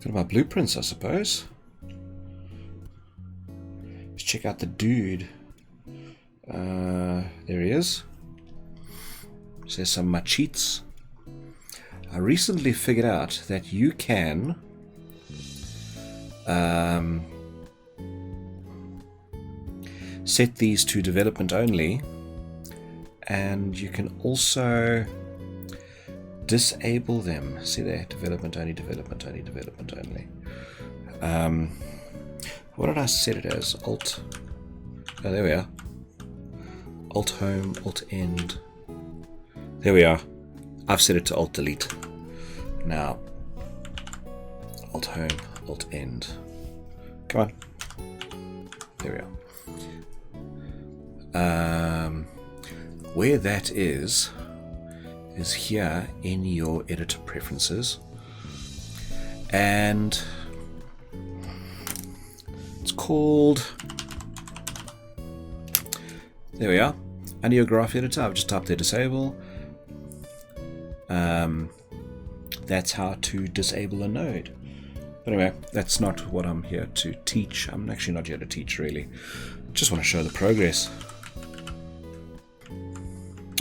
Got my blueprints, I suppose. Let's check out the dude. There he is. So there's some of my cheats. I recently figured out that you can set these to development only, and you can also disable them. See there, development only, development only, development only. What did I set it as? Alt. Oh, there we are. Alt home, alt end. There we are. I've set it to alt delete. Now, alt home, alt end. Come on. There we are. Where that is here in your editor preferences, and it's called, there we are, under your graph editor. I've just typed there disable. That's how to disable a node. But anyway, that's not what I'm here to teach. I'm actually not here to teach, really. Just want to show the progress.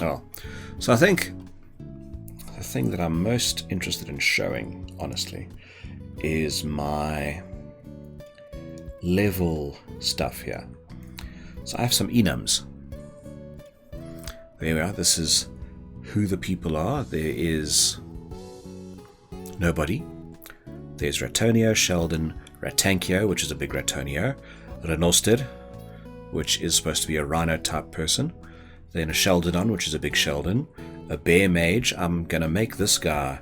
Oh, so I think the thing that I'm most interested in showing, honestly, is my level stuff here. So I have some enums. There we are. This is who the people are. There is nobody. There's Ratonio, Sheldon, Ratankio, which is a big Ratonio, Renosted, which is supposed to be a rhino type person, then a Sheldon, which is a big Sheldon, a bear mage. I'm going to make this guy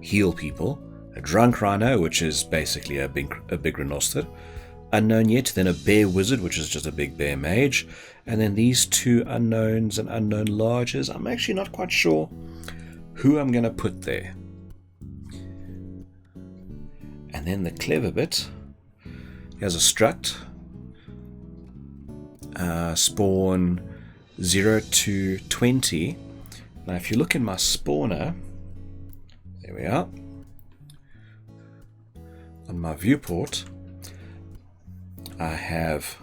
heal people, a drunk rhino, which is basically a big Renosted, unknown yet, then a bear wizard, which is just a big bear mage, and then these two unknowns and unknown larges. I'm actually not quite sure who I'm going to put there. And then the clever bit, here's a struct, spawn 0 to 20. Now if you look in my spawner, there we are, on my viewport, I have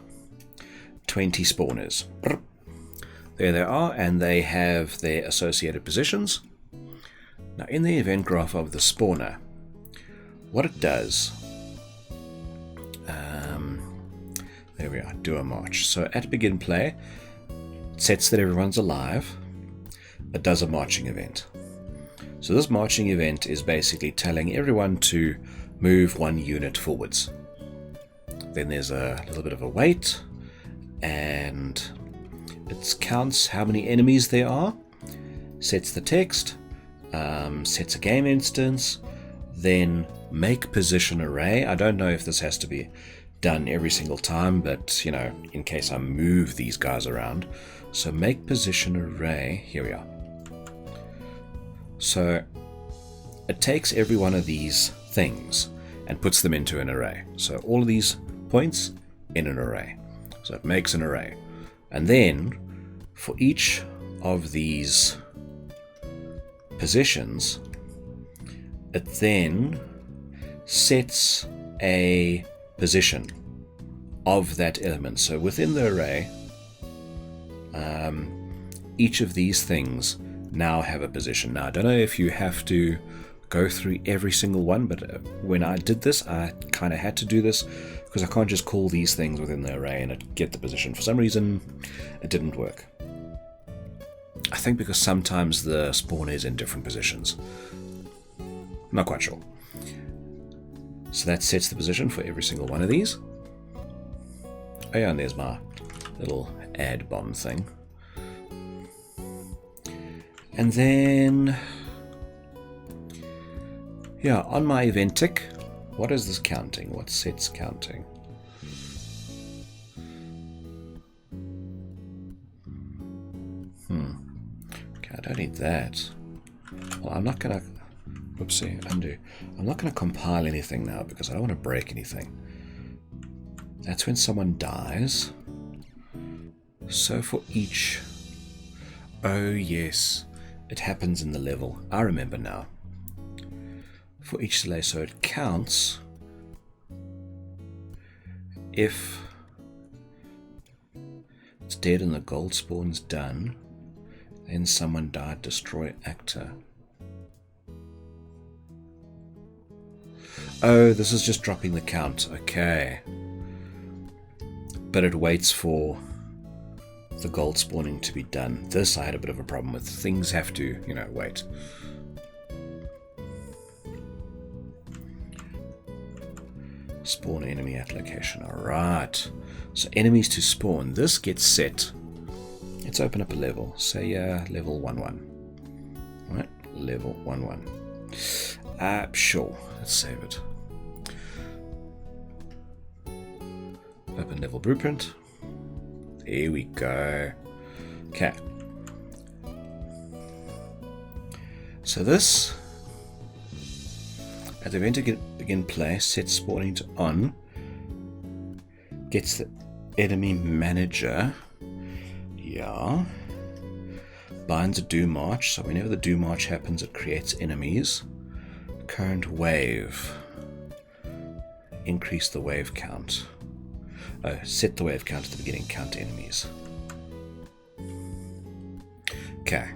20 spawners. There they are, and they have their associated positions. Now in the event graph of the spawner, what it does, there we are, do a march. So at begin play, it sets that everyone's alive. It does a marching event. So this marching event is basically telling everyone to move 1 unit forwards. Then there's a little bit of a wait, and it counts how many enemies there are, sets the text, sets a game instance, then make position array. I don't know if this has to be done every single time, but you know, in case I move these guys around. So make position array, here we are. So it takes every one of these things and puts them into an array. So all of these points in an array. So it makes an array. And then for each of these positions, it then sets a position of that element. So within the array, each of these things now have a position. Now I don't know if you have to go through every single one, but when I did this, I kind of had to do this because I can't just call these things within the array and it get the position. For some reason, it didn't work. I think because sometimes the spawn is in different positions. Not quite sure. So that sets the position for every single one of these. Oh yeah, and there's my little add bomb thing. And then, yeah, on my event tick, what is this counting? What sets counting? Okay, I don't need that. Well, I'm not gonna, whoopsie, undo. I'm not gonna compile anything now because I don't want to break anything. That's when someone dies. So for each, oh yes, it happens in the level. I remember now. For each delay, so it counts if it's dead and the gold spawn's done, then someone died, destroy actor. Oh, this is just dropping the count. Okay. But it waits for the gold spawning to be done. This I had a bit of a problem with. Things have to, wait. Spawn enemy at location. Alright. So enemies to spawn. This gets set. Let's open up a level. Say level 1-1. Alright, level 1-1. Sure. Let's save it. Open level blueprint. There we go. Okay. So this, at the event to begin play, set spawning to on, gets the enemy manager. Yeah. Binds a do march, so whenever the do march happens, it creates enemies. Current wave. Increase the wave count. Oh, set the wave count at the beginning, count enemies. Okay.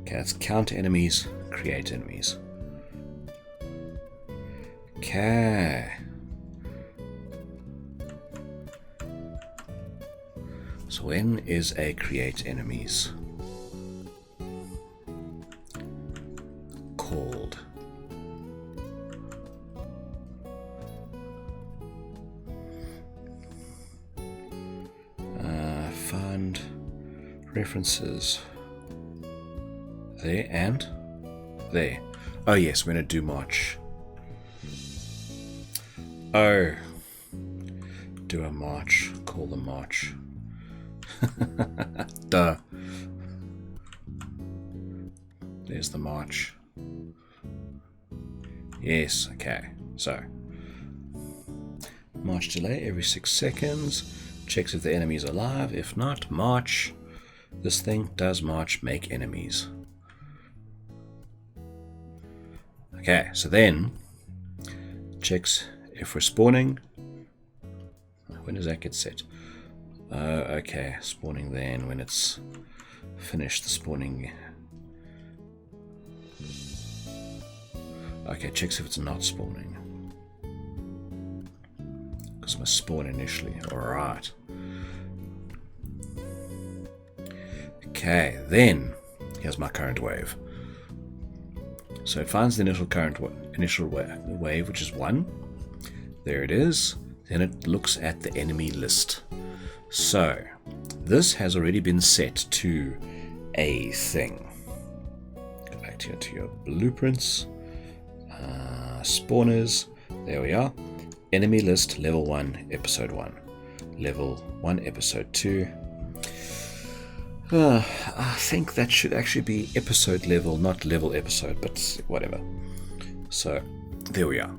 Okay, let's count enemies, create enemies. Okay. So when is a create enemies called? Find references there and there. Oh yes, we're going to do march. Oh, do a march, call the march. Duh. There's the march. Yes, okay. So, march delay every 6 seconds. Checks if the enemy is alive. If not, march. This thing does march, make enemies. Okay, so then checks if we're spawning. When does that get set? Okay, spawning then when it's finished the spawning. Okay, checks if it's not spawning. Because it must spawn initially. Alright. Okay, then here's my current wave. So it finds the initial wave, which is 1. There it is. Then it looks at the enemy list. So this has already been set to a thing. Go back here to your blueprints. Spawners. There we are. Enemy list level 1, episode 1. Level 1, episode 2. I think that should actually be episode level, not level episode, but whatever. So there we are.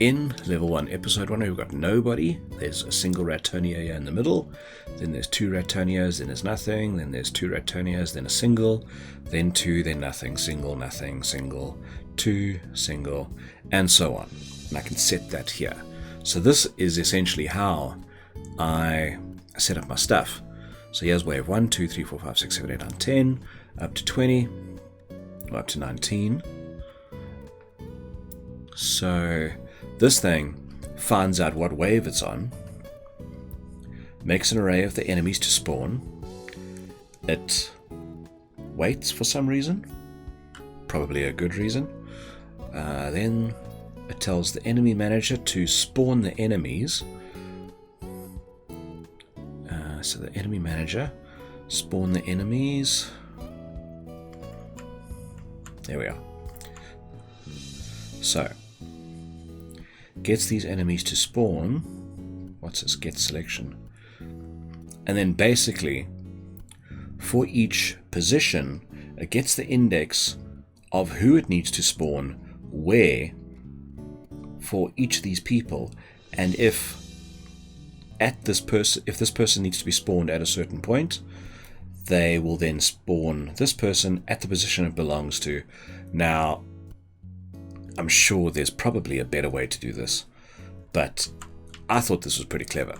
In level 1, episode 1, we've got nobody. There's a single Ratonia here in the middle. Then there's 2 Ratonias, then there's nothing. Then there's 2 Ratonias, then a single. Then 2, then nothing, single, nothing, single, 2, single, and so on. And I can set that here. So this is essentially how I set up my stuff. So here's wave 1, 2, 3, 4, 5, 6, 7, 8, 9, 10, up to 20, or up to 19. So this thing finds out what wave it's on, makes an array of the enemies to spawn. It waits for some reason, probably a good reason. Then it tells the enemy manager to spawn the enemies. So the enemy manager, spawn the enemies. There we are. So, gets these enemies to spawn. What's this? Get selection. And then basically, for each position, it gets the index of who it needs to spawn, where, for each of these people, and if this person needs to be spawned at a certain point, they will then spawn this person at the position it belongs to. Now, I'm sure there's probably a better way to do this, but I thought this was pretty clever.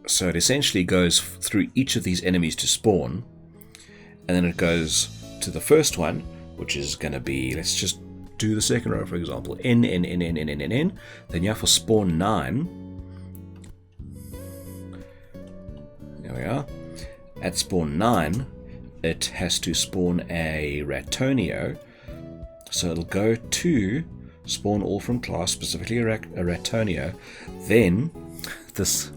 So it essentially goes through each of these enemies to spawn, and then it goes to the first one, which is going to be, let's just do the second row, for example, N. Then you have for spawn 9. There we are. At spawn 9, it has to spawn a Ratonio. So it'll go to spawn all from class, specifically a Ratonio. Then, this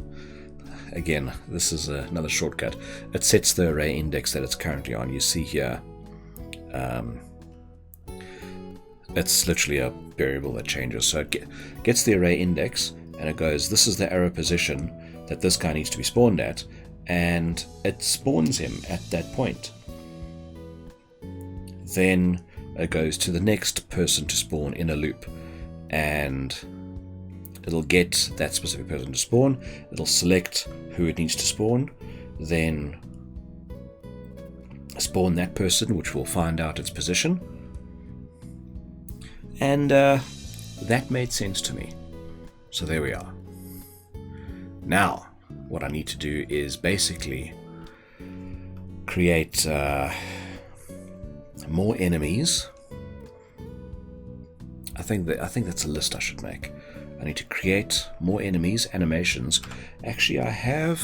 is another shortcut. It sets the array index that it's currently on. You see here, it's literally a variable that changes. So it gets the array index, and it goes, this is the arrow position that this guy needs to be spawned at, and it spawns him at that point. Then it goes to the next person to spawn in a loop, and it'll get that specific person to spawn. It'll select who it needs to spawn, then spawn that person, which will find out its position. And that made sense to me. So there we are. Now, what I need to do is basically create more enemies. I think that's a list I should make. I need to create more enemies, animations. Actually, I have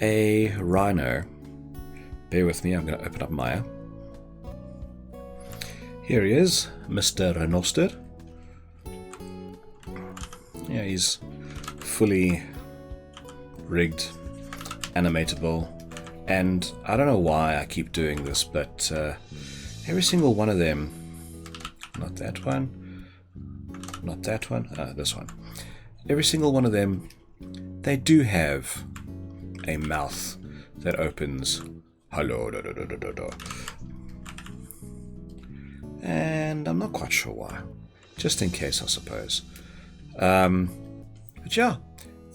a rhino. Bear with me, I'm going to open up Maya. Here he is, Mr. Renoster. Yeah, he's fully rigged, animatable, and I don't know why I keep doing this, but every single one of them, not that one, not that one, this one, every single one of them, they do have a mouth that opens, hello, da, da, da, da, da, da. And I'm not quite sure why, just in case, I suppose. But yeah,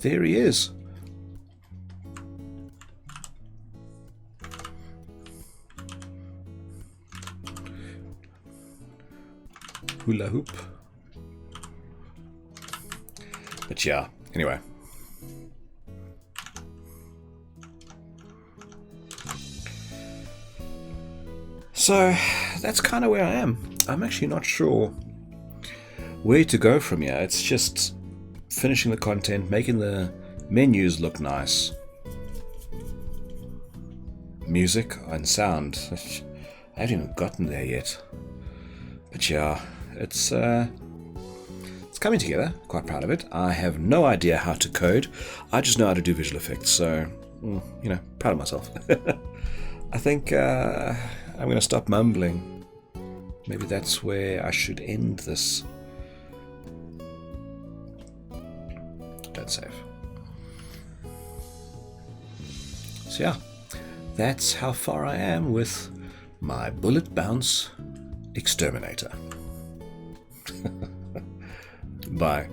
there he is. Hula hoop. But yeah, anyway. So that's kind of where I am. I'm actually not sure where to go from here. It's just finishing the content, making the menus look nice. Music and sound. I haven't even gotten there yet. But yeah, it's coming together. Quite proud of it. I have no idea how to code. I just know how to do visual effects. So, you know, proud of myself. I think I'm going to stop mumbling. Maybe that's where I should end this. Don't save. So yeah, that's how far I am with my bullet bounce exterminator. Bye.